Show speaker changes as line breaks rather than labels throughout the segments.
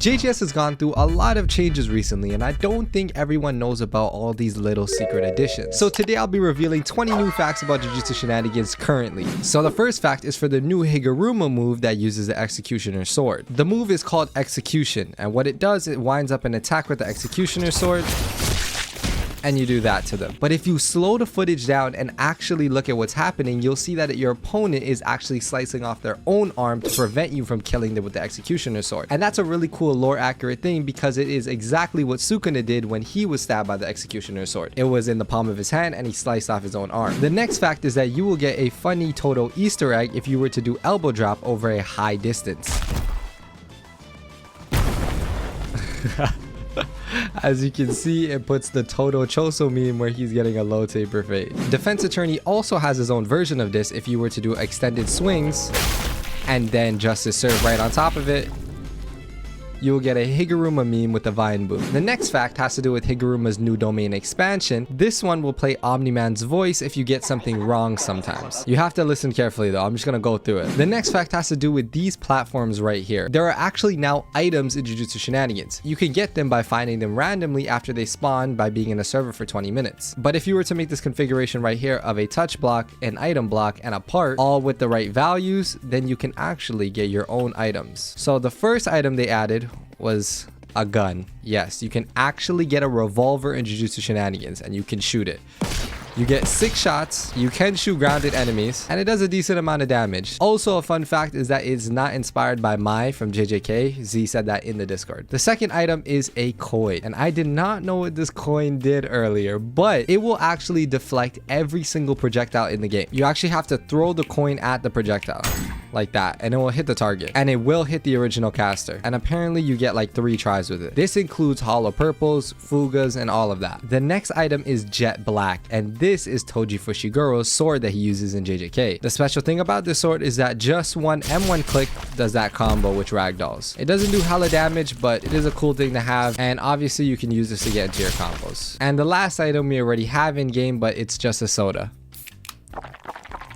JGS has gone through a lot of changes recently, and I don't think everyone knows about all these little secret additions. So today I'll be revealing 20 new facts about Jujutsu Shenanigans currently. So the first fact is for the new Higuruma move that uses the Executioner Sword. The move is called Execution, and what it does, it winds up an attack with the Executioner Sword, and you do that to them. But if you slow the footage down and actually look at what's happening, you'll see that your opponent is actually slicing off their own arm to prevent you from killing them with the Executioner Sword. And that's a really cool lore accurate thing because it is exactly what Sukuna did when he was stabbed by the Executioner Sword. It was in the palm of his hand and he sliced off his own arm. The next fact is that you will get a funny Toto Easter egg if you were to do elbow drop over a high distance. As you can see, it puts the Toto Choso meme where he's getting a low taper fade. Defense Attorney also has his own version of this if you were to do extended swings and then Justice Serve right on top of it. You will get a Higuruma meme with the Vine Boom. The next fact has to do with Higuruma's new domain expansion. This one will play Omni-Man's voice if you get something wrong sometimes. You have to listen carefully though, I'm just gonna go through it. The next fact has to do with these platforms right here. There are actually now items in Jujutsu Shenanigans. You can get them by finding them randomly after they spawn by being in a server for 20 minutes. But if you were to make this configuration right here of a touch block, an item block, and a part, all with the right values, then you can actually get your own items. So the first item they added was a gun. Yes, you can actually get a revolver in Jujutsu Shenanigans and you can shoot it. You get 6 shots, you can shoot grounded enemies, and it does a decent amount of damage. Also, a fun fact is that it's not inspired by Mai from JJK. Z said that in the Discord. The second item is a coin, and I did not know what this coin did earlier, but it will actually deflect every single projectile in the game. You actually have to throw the coin at the projectile like that, and it will hit the target, and it will hit the original caster. And apparently you get like 3 tries with it. This includes hollow purples, fugas, and all of that. The next item is Jet Black, and this is Toji Fushiguro's sword that he uses in JJK. The special thing about this sword is that just one M1 click does that combo with ragdolls. It doesn't do hella damage, but it is a cool thing to have, and obviously you can use this to get into your combos. And the last item we already have in game, but it's just a soda.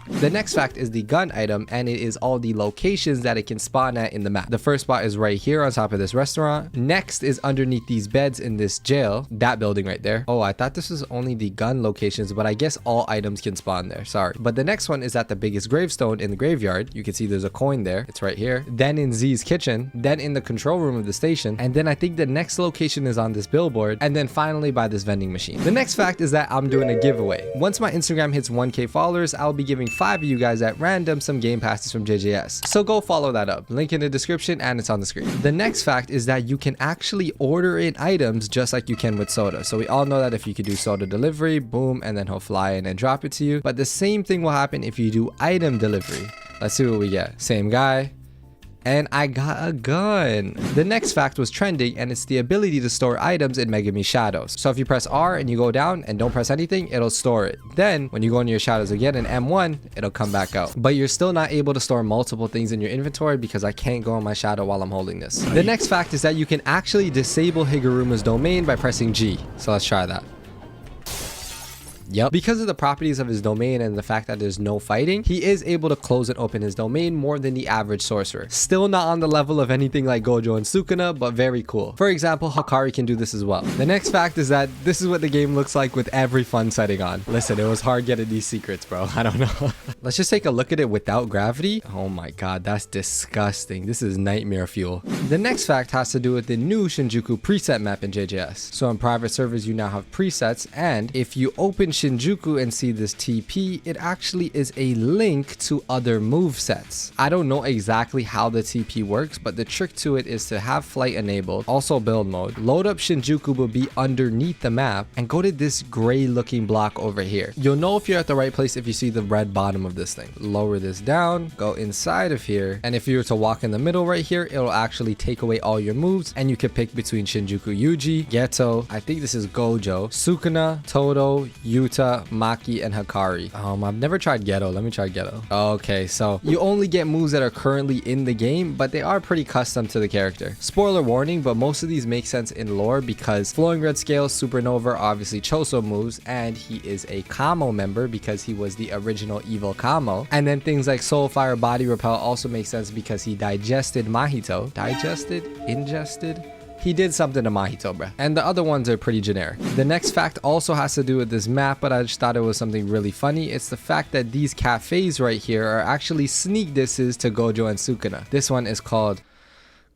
The next fact is the gun item, and it is all the locations that it can spawn at in the map. The first spot is right here on top of this restaurant. Next is underneath these beds in this jail, that building right there. Oh, I thought this was only the gun locations, but I guess all items can spawn there. Sorry. But the next one is at the biggest gravestone in the graveyard. You can see there's a coin there. It's right here. Then in Z's kitchen, then in the control room of the station, and then I think the next location is on this billboard, and then finally by this vending machine. The next fact is that I'm doing a giveaway. Once my Instagram hits 1K followers, I'll be giving 5 of you guys at random some game passes from JJS. So go follow that up. Link in the description and it's on the screen. The next fact is that you can actually order in items just like you can with soda. So we all know that if you could do soda delivery, boom, and then he'll fly in and drop it to you. But the same thing will happen if you do item delivery. Let's see what we get. Same guy. And I got a gun. The next fact was trending, and it's the ability to store items in Megami Shadows. So if you press R and you go down and don't press anything, it'll store it. Then when you go into your shadows again in M1, it'll come back out. But you're still not able to store multiple things in your inventory because I can't go in my shadow while I'm holding this. The next fact is that you can actually disable Higuruma's domain by pressing G. So let's try that. Yep. Because of the properties of his domain and the fact that there's no fighting, he is able to close and open his domain more than the average sorcerer. Still not on the level of anything like Gojo and Sukuna, but very cool. For example, Hakari can do this as well. The next fact is that this is what the game looks like with every fun setting on. Listen, it was hard getting these secrets, bro. I don't know. Let's just take a look at it without gravity. Oh my god, that's disgusting. This is nightmare fuel. The next fact has to do with the new Shinjuku preset map in JJS. So in private servers, you now have presets, and if you open Shinjuku and see this TP, it actually is a link to other movesets. I don't know exactly how the TP works, but the trick to it is to have flight enabled, also build mode, load up Shinjuku but be underneath the map, and go to this gray looking block over here. You'll know if you're at the right place if you see the red bottom of this thing. Lower this down, go inside of here, and if you were to walk in the middle right here, it'll actually take away all your moves, and you can pick between Shinjuku Yuji, Geto, I think this is Gojo, Sukuna, Todo, Yuta, Yuta, Maki, and Hikari. I've never tried Geto. Let me try Geto. Okay, so you only get moves that are currently in the game, but they are pretty custom to the character. Spoiler warning, but most of these make sense in lore because Flowing Red Scale, Supernova are obviously Choso moves, and he is a Kamo member because he was the original evil Kamo. And then things like Soul Fire, Body Repel also make sense because he digested Mahito. Digested? Ingested? He did something to Mahito, bruh. And the other ones are pretty generic. The next fact also has to do with this map, but I just thought it was something really funny. It's the fact that these cafes right here are actually sneak disses to Gojo and Sukuna. This one is called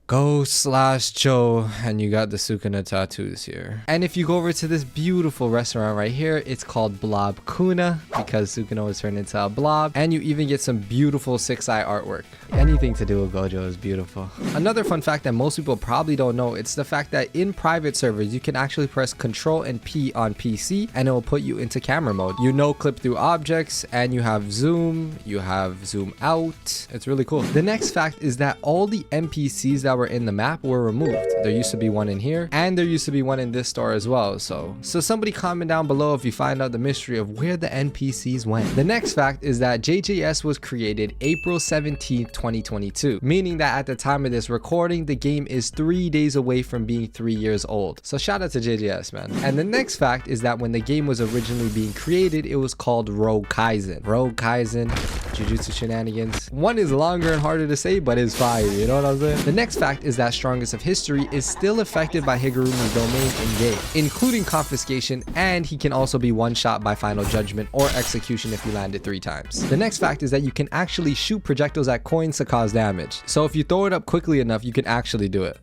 Go/Joe, and you got the Sukuna tattoos here. And if you go over to this beautiful restaurant right here, it's called Blob Kuna because Sukuna was turned into a blob, and you even get some beautiful 6-eye artwork. Anything to do with Gojo is beautiful. Another fun fact that most people probably don't know, it's the fact that in private servers, you can actually press Control and P on PC, and it will put you into camera mode. You clip through objects, and you have zoom, you have zoom out. It's really cool. The next fact is that all the NPCs that were in the map were removed. There used to be one in here, and there used to be one in this store as well. So somebody comment down below if you find out the mystery of where the NPCs went. The next fact is that JJS was created April 17th, 2022, meaning that at the time of this recording, the game is 3 days away from being 3 years old. So shout out to JJS, man. And the next fact is that when the game was originally being created, it was called Rogue Kaizen. Rogue Kaizen, Jujutsu Shenanigans. One is longer and harder to say, but it's fire, you know what I'm saying? The next fact is that Strongest of History is still affected by Higurumi's domain in-game, including confiscation, and he can also be one-shot by Final Judgment or execution if you land it 3 times. The next fact is that you can actually shoot projectiles at coins to cause damage. So if you throw it up quickly enough, you can actually do it.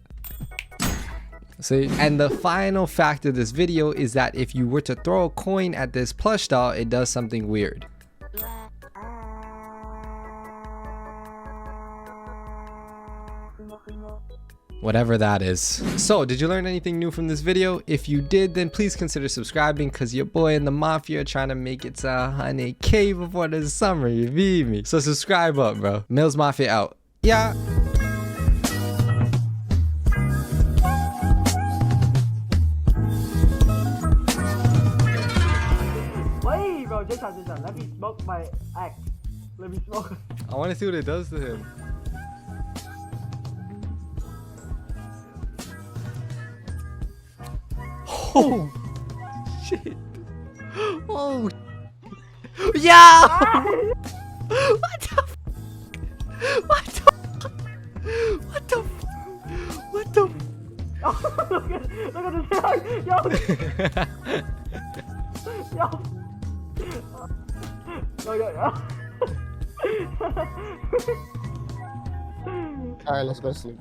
See? And the final fact of this video is that if you were to throw a coin at this plush doll, it does something weird. Whatever that is. So, did you learn anything new from this video? If you did, then please consider subscribing because your boy and the Mafia are trying to make it to 100K before the summer, you feel me? So subscribe up, bro. Millz Mafia out. Yeah.
Wait, bro, Jason, let me smoke my axe. Let me smoke.
I want to see what it does to him. Oh shit! Oh yeah! What the? What the? What the? What the?
Oh, look at this dog! Yo!
Alright, let's go to sleep.